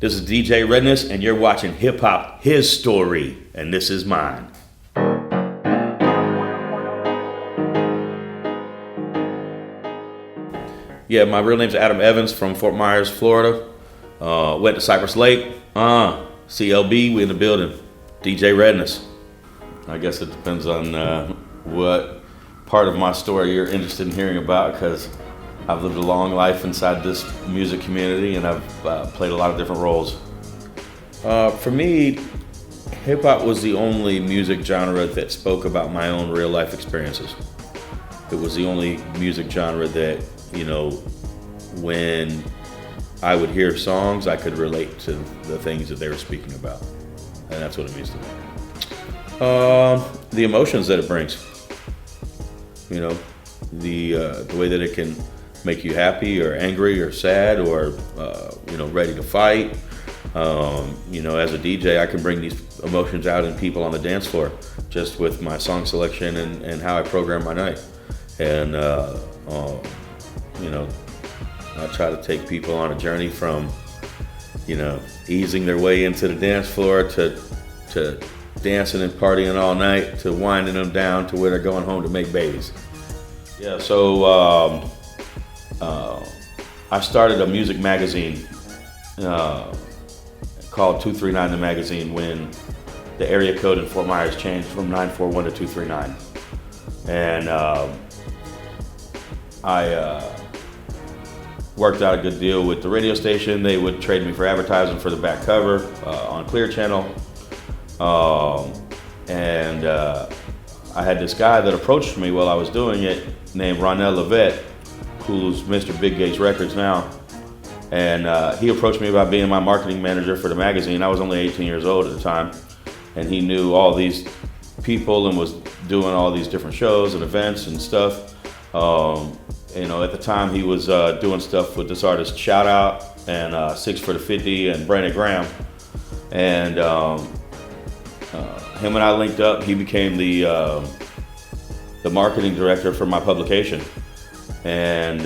This is DJ Redness, and you're watching Hip Hop, His Story, and this is mine. Yeah, my real name's Adam Evans from Fort Myers, Florida. Went to Cypress Lake. CLB, we in the building. DJ Redness. I guess it depends on what part of my story you're interested in hearing about, because I've lived a long life inside this music community, and I've played a lot of different roles. For me, hip hop was the only music genre that spoke about my own real life experiences. It was the only music genre that, when I would hear songs, I could relate to the things that they were speaking about. And that's what it means to me. The emotions that it brings. The way that it can make you happy or angry or sad or, ready to fight. As a DJ, I can bring these emotions out in people on the dance floor just with my song selection and how I program my night. And, I try to take people on a journey from, easing their way into the dance floor to dancing and partying all night to winding them down to where they're going home to make babies. Yeah, so I started a music magazine called 239 the Magazine when the area code in Fort Myers changed from 941 to 239. And I worked out a good deal with the radio station. They would trade me for advertising for the back cover on Clear Channel. And I had this guy that approached me while I was doing it named Ronell Levette, who's Mr. Big Gates Records now. And he approached me about being my marketing manager for the magazine. I was only 18 years old at the time. And he knew all these people and was doing all these different shows and events and stuff. At the time he was doing stuff with this artist Shout Out and 6 for the 50 and Brandon Graham. And him and I linked up. He became the marketing director for my publication. And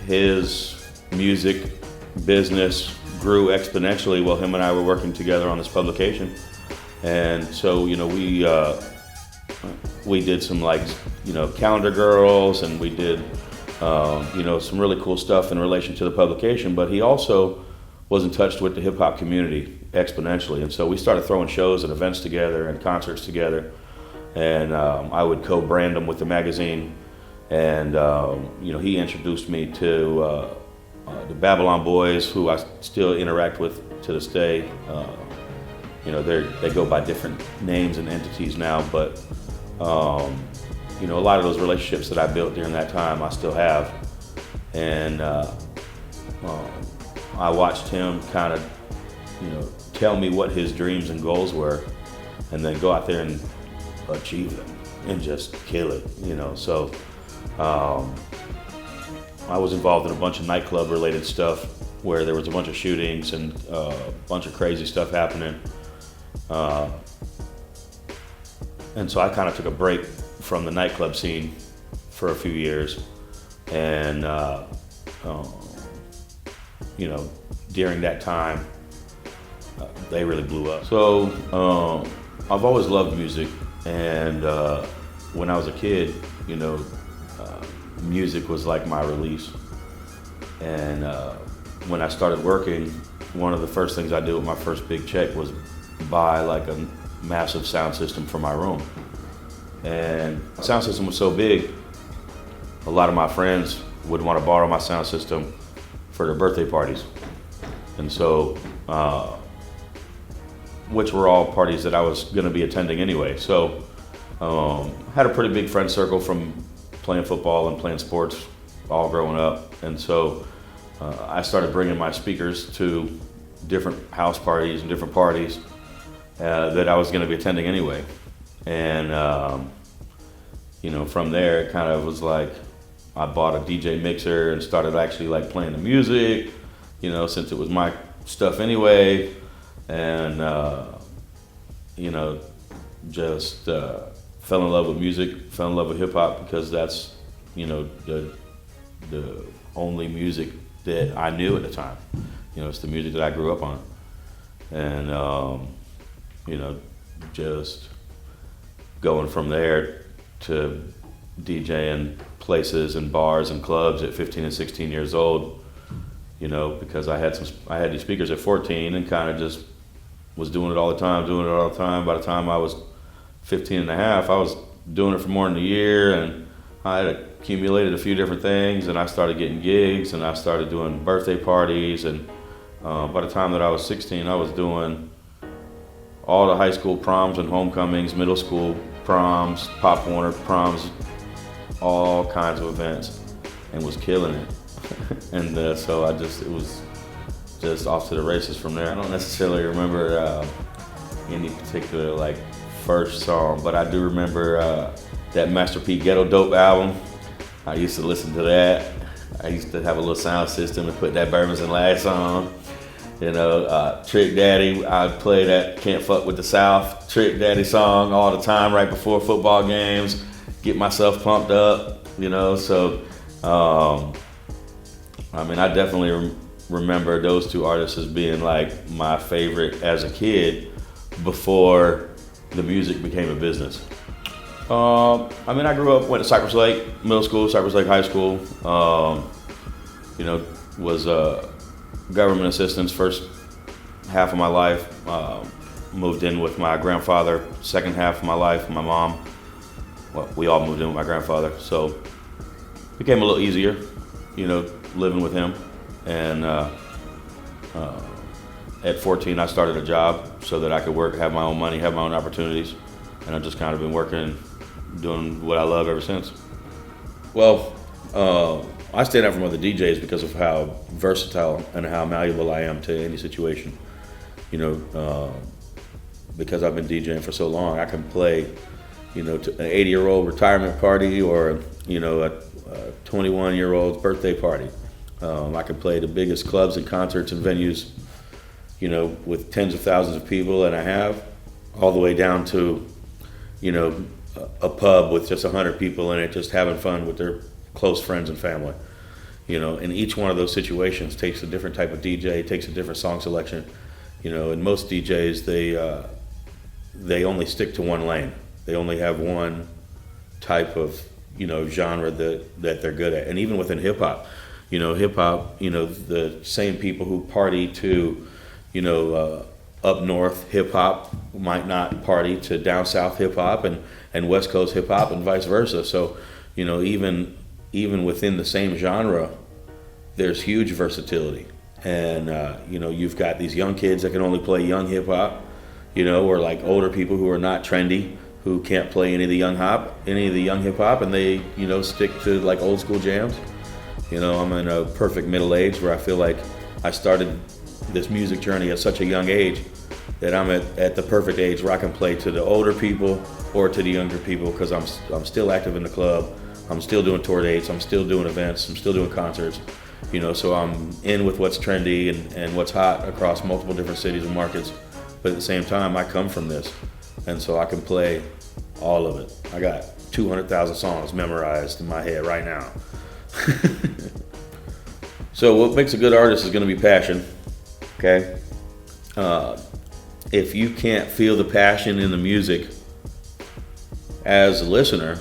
his music business grew exponentially while him and I were working together on this publication. And so, we did some calendar girls, and we did some really cool stuff in relation to the publication. But he also was in touch with the hip hop community exponentially, and so we started throwing shows and events together and concerts together. And I would co-brand them with the magazine. And he introduced me to the Babylon Boys, who I still interact with to this day. They go by different names and entities now, but a lot of those relationships that I built during that time, I still have. And I watched him kind of, tell me what his dreams and goals were, and then go out there and achieve them and just kill it, So I was involved in a bunch of nightclub related stuff where there was a bunch of shootings and a bunch of crazy stuff happening. And so I kind of took a break from the nightclub scene for a few years. And, during that time, they really blew up. So I've always loved music. And when I was a kid, music was like my release. And when I started working, one of the first things I did with my first big check was buy a massive sound system for my room. And the sound system was so big, a lot of my friends would want to borrow my sound system for their birthday parties. And so, which were all parties that I was going to be attending anyway. So, had a pretty big friend circle from playing football and playing sports all growing up. And so I started bringing my speakers to different house parties and different parties that I was going to be attending anyway. And, from there, it kind of was like I bought a DJ mixer and started actually playing the music, since it was my stuff anyway. And, just fell in love with music, fell in love with hip hop because that's, the only music that I knew at the time. it's the music that I grew up on. And, just going from there to DJing places and bars and clubs at 15 and 16 years old, because I had these speakers at 14 and kind of just was doing it all the time. By the time I was 15 and a half, I was doing it for more than a year, and I had accumulated a few different things, and I started getting gigs, and I started doing birthday parties, and by the time that I was 16, I was doing all the high school proms and homecomings, middle school proms, Pop Warner proms, all kinds of events, and was killing it. And so it was just off to the races from there. I don't necessarily remember any particular first song, but I do remember that Master P Ghetto Dope album. I used to listen to that. I used to have a little sound system and put that Bourbons and Lads on. Trick Daddy, I'd play that Can't Fuck With the South Trick Daddy song all the time right before football games, get myself pumped up, so I definitely remember those two artists as being my favorite as a kid before the music became a business. I grew up, went to Cypress Lake Middle School, Cypress Lake High School, was government assistance first half of my life, moved in with my grandfather second half of my life, my mom. Well, we all moved in with my grandfather, so it became a little easier, living with him. And at 14, I started a job so that I could work, have my own money, have my own opportunities, and I've just kind of been working, doing what I love ever since. Well, I stand out from other DJs because of how versatile and how malleable I am to any situation. Because I've been DJing for so long, I can play, to an 80-year-old retirement party or, a 21-year-old's birthday party. I can play the biggest clubs and concerts and venues, with tens of thousands of people, and I have, all the way down to, a pub with just 100 people in it, just having fun with their close friends and family. And each one of those situations takes a different type of DJ, takes a different song selection. And most DJs, they only stick to one lane. They only have one type of, genre that they're good at. And even within hip hop, the same people who party to, up north hip hop might not party to down south hip hop and West Coast hip hop and vice versa. So, even within the same genre, there's huge versatility. And, you've got these young kids that can only play young hip hop, or older people who are not trendy, who can't play any of the young hip hop, and they, stick to old school jams. I'm in a perfect middle age where I feel like I started this music journey at such a young age that I'm at the perfect age where I can play to the older people or to the younger people, because I'm still active in the club. I'm still doing tour dates, I'm still doing events, I'm still doing concerts, so I'm in with what's trendy and what's hot across multiple different cities and markets. But at the same time, I come from this, and so I can play all of it. I got 200,000 songs memorized in my head right now. So what makes a good artist is going to be passion, okay? If you can't feel the passion in the music as a listener,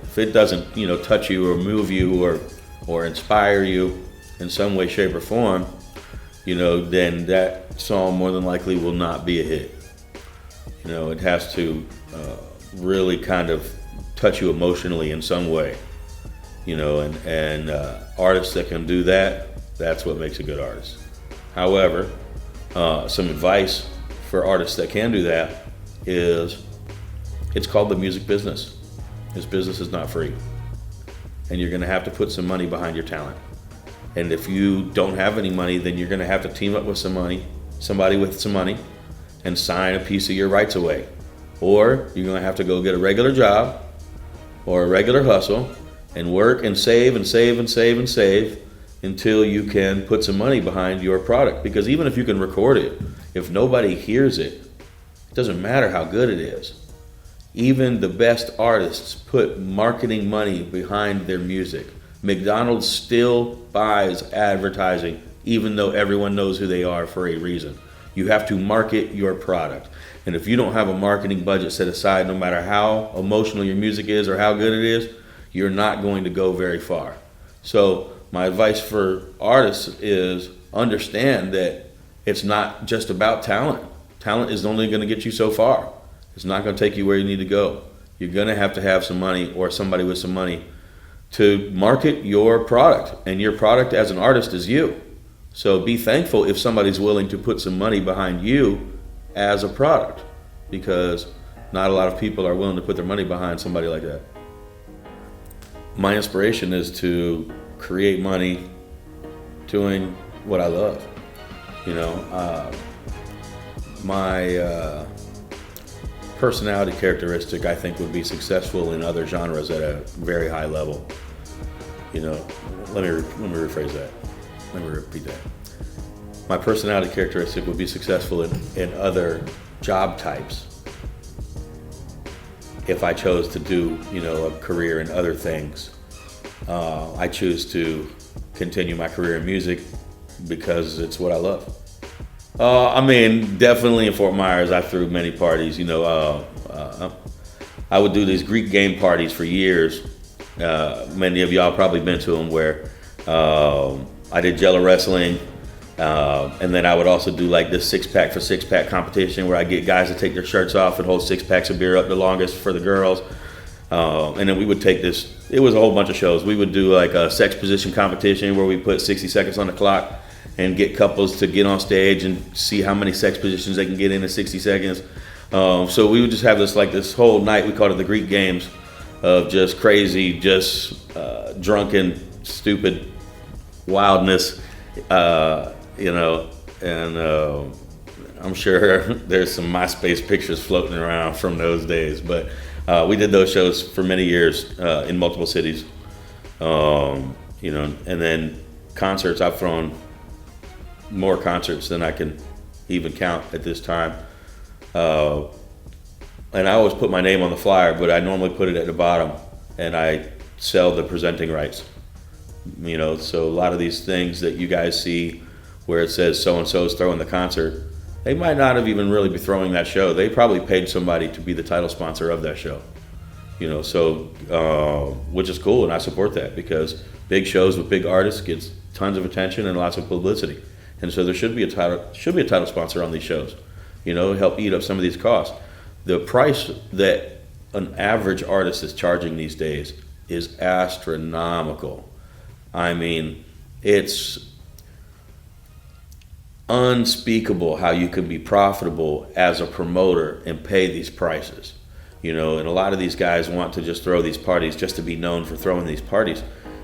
if it doesn't, touch you or move you or inspire you in some way, shape, or form, then that song more than likely will not be a hit. It has to really kind of touch you emotionally in some way, and artists that can do that, that's what makes a good artist. However, some advice for artists that can do that is, it's called the music business. This business is not free, and you're going to have to put some money behind your talent. And if you don't have any money, then you're going to have to team up with somebody with some money, and sign a piece of your rights away. Or you're going to have to go get a regular job or a regular hustle and work and save and save and save and save until you can put some money behind your product. Because even if you can record it, if nobody hears it, it doesn't matter how good it is. Even the best artists put marketing money behind their music. McDonald's still buys advertising even though everyone knows who they are for a reason. You have to market your product. And if you don't have a marketing budget set aside, no matter how emotional your music is or how good it is, you're not going to go very far. So my advice for artists is understand that it's not just about talent. Talent is only going to get you so far. It's not going to take you where you need to go. You're going to have some money or somebody with some money to market your product. And your product as an artist is you. So be thankful if somebody's willing to put some money behind you as a product, because not a lot of people are willing to put their money behind somebody like that. My inspiration is to create money doing what I love. You know, my personality characteristic, I think, would be successful in other genres at a very high level. You know, let me rephrase that. Let me repeat that. My personality characteristic would be successful in other job types if I chose to do, you know, a career in other things. I choose to continue my career in music because it's what I love. I mean, definitely in Fort Myers, I threw many parties. You know, I would do these Greek game parties for years. Many of y'all probably been to them, where I did Jello wrestling, and then I would also do like this 6-pack for 6-pack competition where I get guys to take their shirts off and hold 6 packs of beer up the longest for the girls. And then we would take this, it was a whole bunch of shows. We would do like a sex position competition where we put 60 seconds on the clock and get couples to get on stage and see how many sex positions they can get in 60 seconds. So we would just have this whole night, we called it the Greek Games, of just crazy, just drunken, stupid wildness, you know, and I'm sure there's some MySpace pictures floating around from those days, but we did those shows for many years in multiple cities, you know, and then concerts. I've thrown more concerts than I can even count at this time. And I always put my name on the flyer, but I normally put it at the bottom, and I sell the presenting rights. You know, so a lot of these things that you guys see where it says so-and-so is throwing the concert, they might not have even really be throwing that show. They probably paid somebody to be the title sponsor of that show. You know, so, which is cool, and I support that, because big shows with big artists gets tons of attention and lots of publicity. And so there should be a title sponsor on these shows, you know, help eat up some of these costs. The price that an average artist is charging these days is astronomical. I mean, it's unspeakable how you can be profitable as a promoter and pay these prices. You know, and a lot of these guys want to just throw these parties just to be known for throwing these parties.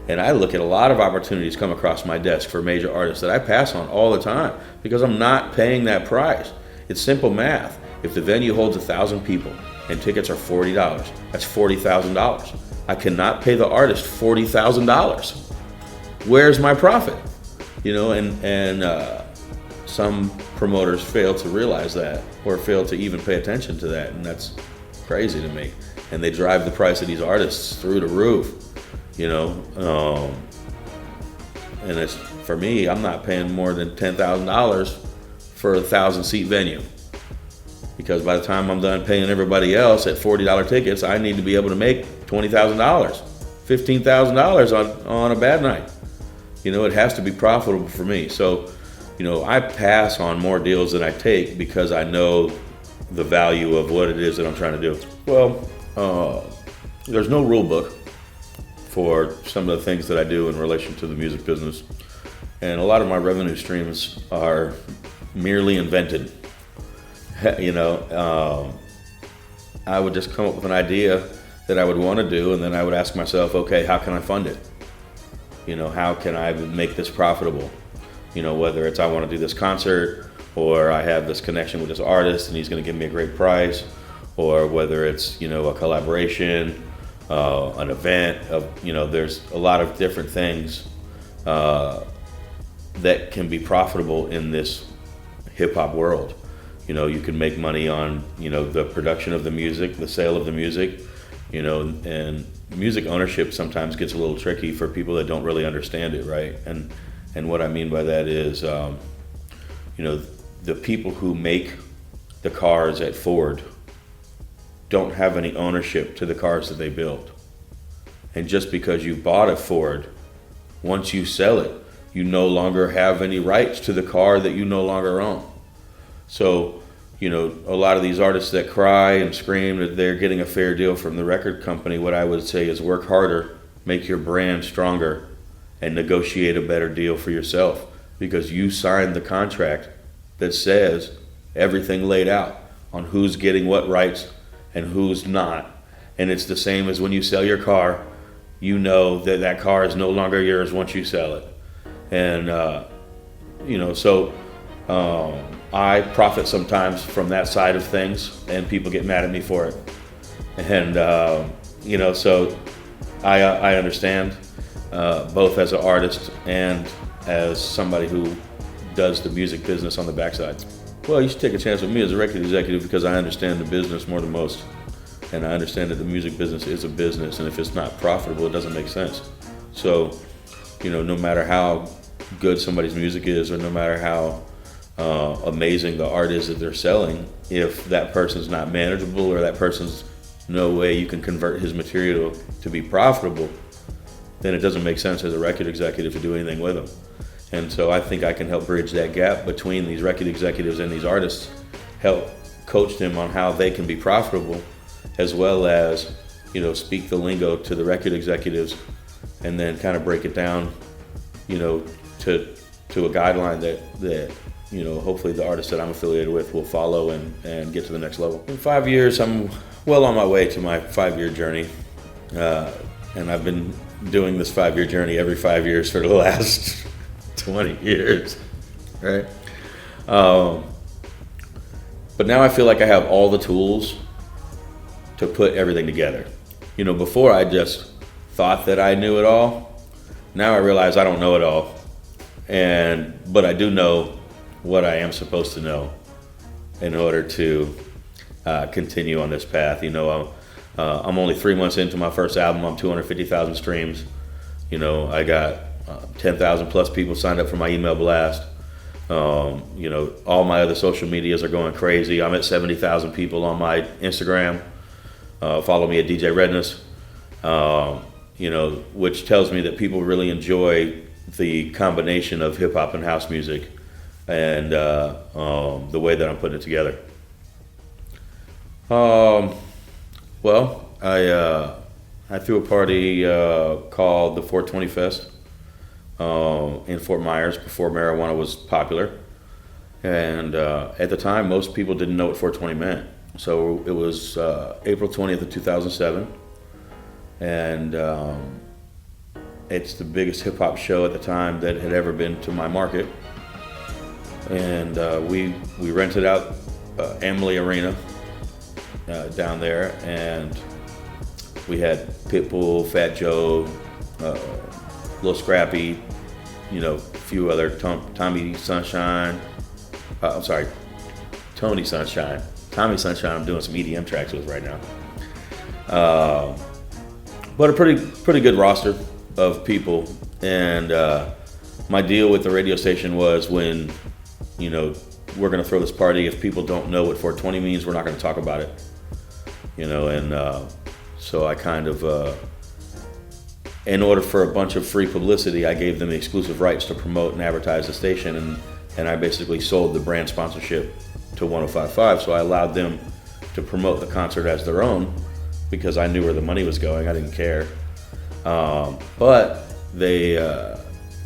And I look at a lot of opportunities come across my desk for major artists that I pass on all the time because I'm not paying that price. It's simple math. If the venue holds 1,000 people and tickets are $40, that's $40,000. I cannot pay the artist $40,000. Where's my profit? You know, and some promoters fail to realize that, or fail to even pay attention to that, and that's crazy to me. And they drive the price of these artists through the roof, you know. And it's, for me, I'm not paying more than $10,000 for a 1,000-seat venue, because by the time I'm done paying everybody else at $40 tickets, I need to be able to make $20,000, $15,000 on a bad night. You know, it has to be profitable for me. So, you know, I pass on more deals than I take because I know the value of what it is that I'm trying to do. Well, there's no rule book for some of the things that I do in relation to the music business. And a lot of my revenue streams are merely invented. You know, I would just come up with an idea that I would want to do, and then I would ask myself, okay, how can I fund it? You know, how can I make this profitable? You know, whether it's I want to do this concert, or I have this connection with this artist and he's going to give me a great price, or whether it's, you know, a collaboration, an event of, you know, there's a lot of different things that can be profitable in this hip hop world. You know, you can make money on, you know, the production of the music, the sale of the music, you know, and music ownership sometimes gets a little tricky for people that don't really understand it, right? And And what I mean by that is, the people who make the cars at Ford don't have any ownership to the cars that they build. And just because you bought a Ford, once you sell it, you no longer have any rights to the car that you no longer own. So, a lot of these artists that cry and scream that they're getting a fair deal from the record company, what I would say is work harder, make your brand stronger, and negotiate a better deal for yourself, because you signed the contract that says everything laid out on who's getting what rights and who's not. And it's the same as when you sell your car, you know that that car is no longer yours once you sell it. And, I profit sometimes from that side of things, and people get mad at me for it. And, so I understand, both as an artist and as somebody who does the music business on the backside. Well, you should take a chance with me as a record executive, because I understand the business more than most. And I understand that the music business is a business, and if it's not profitable, it doesn't make sense. So, no matter how good somebody's music is, or no matter how amazing the art is that they're selling, if that person's not manageable, or that person's no way you can convert his material to be profitable, then it doesn't make sense as a record executive to do anything with them. And so I think I can help bridge that gap between these record executives and these artists, help coach them on how they can be profitable, as well as, speak the lingo to the record executives, and then kind of break it down, to a guideline that hopefully the artists that I'm affiliated with will follow and get to the next level. In 5 years, I'm well on my way to my 5-year journey. And I've been doing this 5-year journey every 5 years for the last 20 years, right? But now I feel like I have all the tools to put everything together. Before I just thought that I knew it all. Now I realize I don't know it all. But I do know what I am supposed to know in order to continue on this path. I'm only 3 months into my first album. I'm 250,000 streams. I got 10,000 plus people signed up for my email blast. All my other social medias are going crazy. I'm at 70,000 people on my Instagram. Follow me at DJ Redness. Which tells me that people really enjoy the combination of hip hop and house music, and the way that I'm putting it together. Well, I threw a party called the 420 Fest in Fort Myers before marijuana was popular, and at the time most people didn't know what 420 meant. So it was April 20th of 2007, and it's the biggest hip hop show at the time that had ever been to my market. And we rented out Emily Arena down there, and we had Pitbull, Fat Joe, Lil Scrappy, a few other, Tommy Sunshine. Tony Sunshine. Tommy Sunshine I'm doing some EDM tracks with right now. But a pretty good roster of people. And my deal with the radio station was, when, we're going to throw this party, if people don't know what 420 means, we're not going to talk about it. So I kind of, in order for a bunch of free publicity, I gave them the exclusive rights to promote and advertise the station, and I basically sold the brand sponsorship to 105.5, so I allowed them to promote the concert as their own, because I knew where the money was going. I didn't care. But they,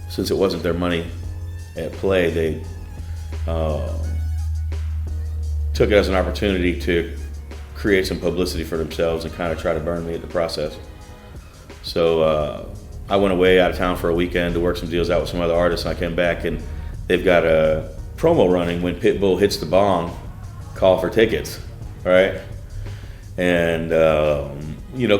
since it wasn't their money at play, they took it as an opportunity to create some publicity for themselves and kind of try to burn me in the process. So I went away out of town for a weekend to work some deals out with some other artists, and I came back and they've got a promo running, when Pitbull hits the bong, call for tickets, right? And,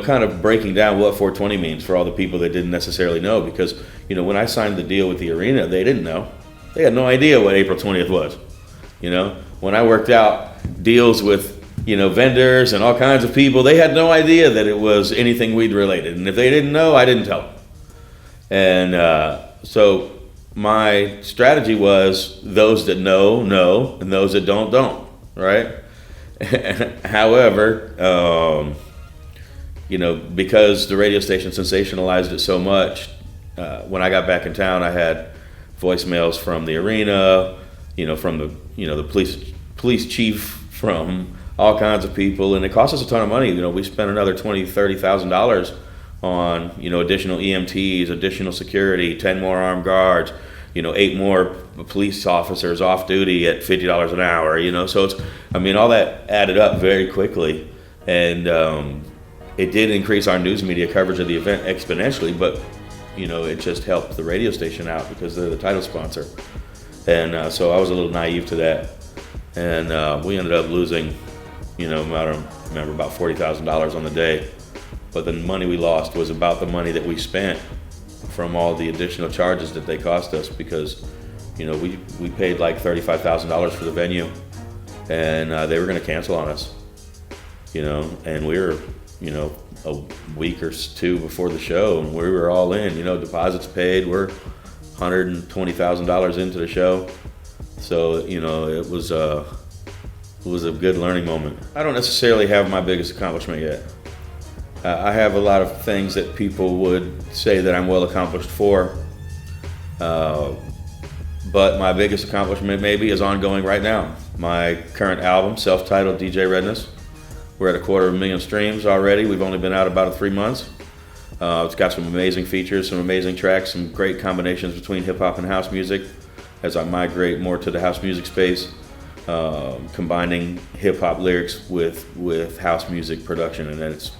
kind of breaking down what 420 means for all the people that didn't necessarily know, because, when I signed the deal with the arena, they didn't know. They had no idea what April 20th was. When I worked out deals with, vendors and all kinds of people, they had no idea that it was anything weed related. And if they didn't know, I didn't tell them. And so my strategy was those that know, and those that don't, right? However, because the radio station sensationalized it so much, when I got back in town, I had voicemails from the arena, from the police chief, from all kinds of people, and it cost us a ton of money. We spent another $20,000-$30,000 on additional EMTs, additional security, 10 more armed guards, 8 more police officers off duty at $50 an hour. So it's, all that added up very quickly, and it did increase our news media coverage of the event exponentially, but it just helped the radio station out because they're the title sponsor. And so I was a little naive to that. And we ended up losing, I don't remember, about $40,000 on the day. But the money we lost was about the money that we spent from all the additional charges that they cost us, because, we paid like $35,000 for the venue, and they were going to cancel on us, and we were, a week or two before the show, and we were all in, deposits paid. We're $120,000 into the show. So, it was a good learning moment. I don't necessarily have my biggest accomplishment yet. I have a lot of things that people would say that I'm well accomplished for. But my biggest accomplishment maybe is ongoing right now. My current album, self-titled DJ Redness. We're at 250,000 streams already. We've only been out about 3 months. It's got some amazing features, some amazing tracks, some great combinations between hip hop and house music as I migrate more to the house music space, combining hip hop lyrics with house music production, and then it's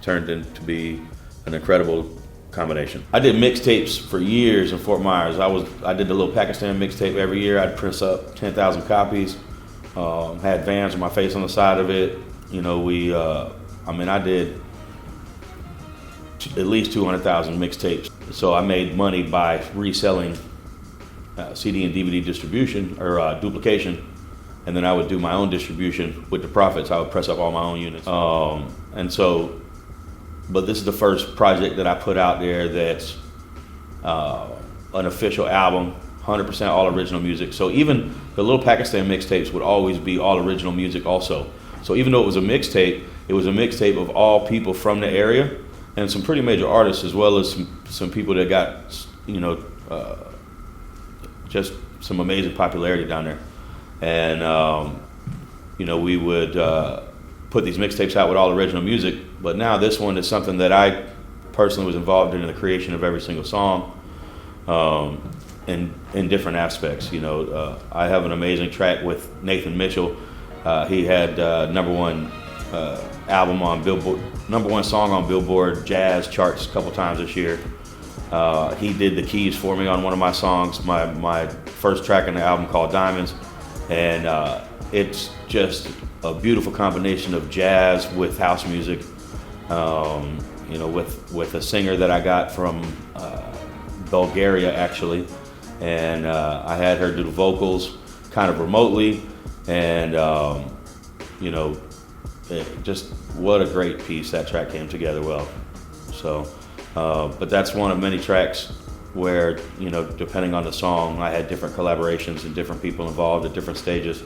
turned into be an incredible combination. I did mixtapes for years in Fort Myers. I did the little Pakistan mixtape every year. I'd press up 10,000 copies, had Vans with my face on the side of it. I did at least 200,000 mixtapes. So I made money by reselling CD and DVD distribution or duplication, and then I would do my own distribution with the profits. I would press up all my own units. But this is the first project that I put out there that's an official album, 100% all original music. So even the little Pakistan mixtapes would always be all original music also. So even though it was a mixtape of all people from the area and some pretty major artists, as well as some people that got, just some amazing popularity down there. And, we would put these mixtapes out with all original music, but now this one is something that I personally was involved in the creation of every single song, in different aspects. I have an amazing track with Nathan Mitchell. He had number one album on Billboard, number one song on Billboard Jazz charts a couple times this year. He did the keys for me on one of my songs, my first track in the album called Diamonds, and it's just a beautiful combination of jazz with house music. With a singer that I got from Bulgaria actually, and I had her do the vocals kind of remotely, and just what a great piece. That track came together well. So, but that's one of many tracks where, depending on the song, I had different collaborations and different people involved at different stages.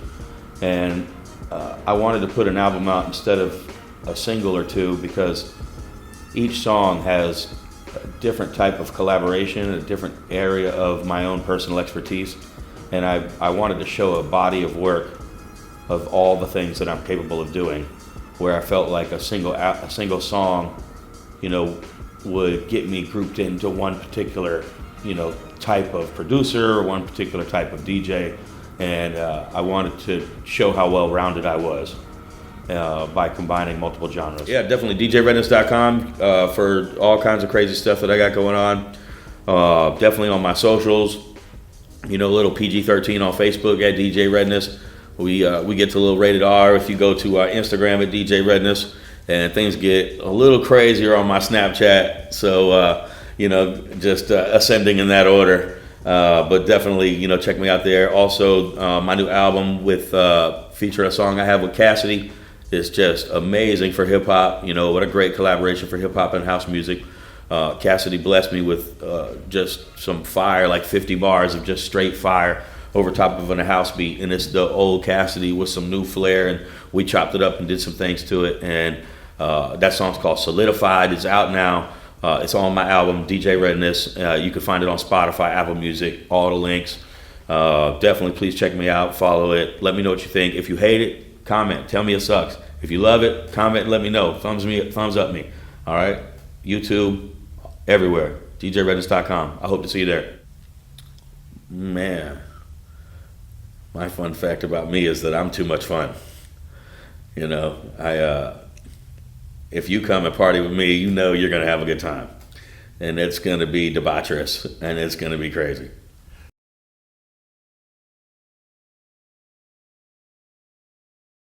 And I wanted to put an album out instead of a single or two, because each song has a different type of collaboration, a different area of my own personal expertise. And I wanted to show a body of work of all the things that I'm capable of doing, where I felt like a single song, would get me grouped into one particular, type of producer or one particular type of DJ. And I wanted to show how well-rounded I was by combining multiple genres. Yeah, definitely DJRedness.com for all kinds of crazy stuff that I got going on. Definitely on my socials, little PG-13 on Facebook at DJ Redness. We get to a little rated R if you go to our Instagram at DJ Redness, and things get a little crazier on my Snapchat. So, just ascending in that order. But definitely, check me out there. Also, my new album with featuring a song I have with Cassidy is just amazing for hip hop. What a great collaboration for hip hop and house music. Cassidy blessed me with just some fire, like 50 bars of just straight fire over top of a house beat, and it's the old Cassidy with some new flair, and we chopped it up and did some things to it, and that song's called Solidified. It's out now. It's on my album, DJ Redness. You can find it on Spotify, Apple Music, all the links. Definitely please check me out, follow it, let me know what you think. If you hate it, comment, tell me it sucks. If you love it, comment and let me know. Thumbs up me. All right? YouTube, everywhere. DJRedness.com. I hope to see you there. Man, my fun fact about me is that I'm too much fun. You know, if you come and party with me, you know you're going to have a good time. And it's going to be debaucherous, and it's going to be crazy.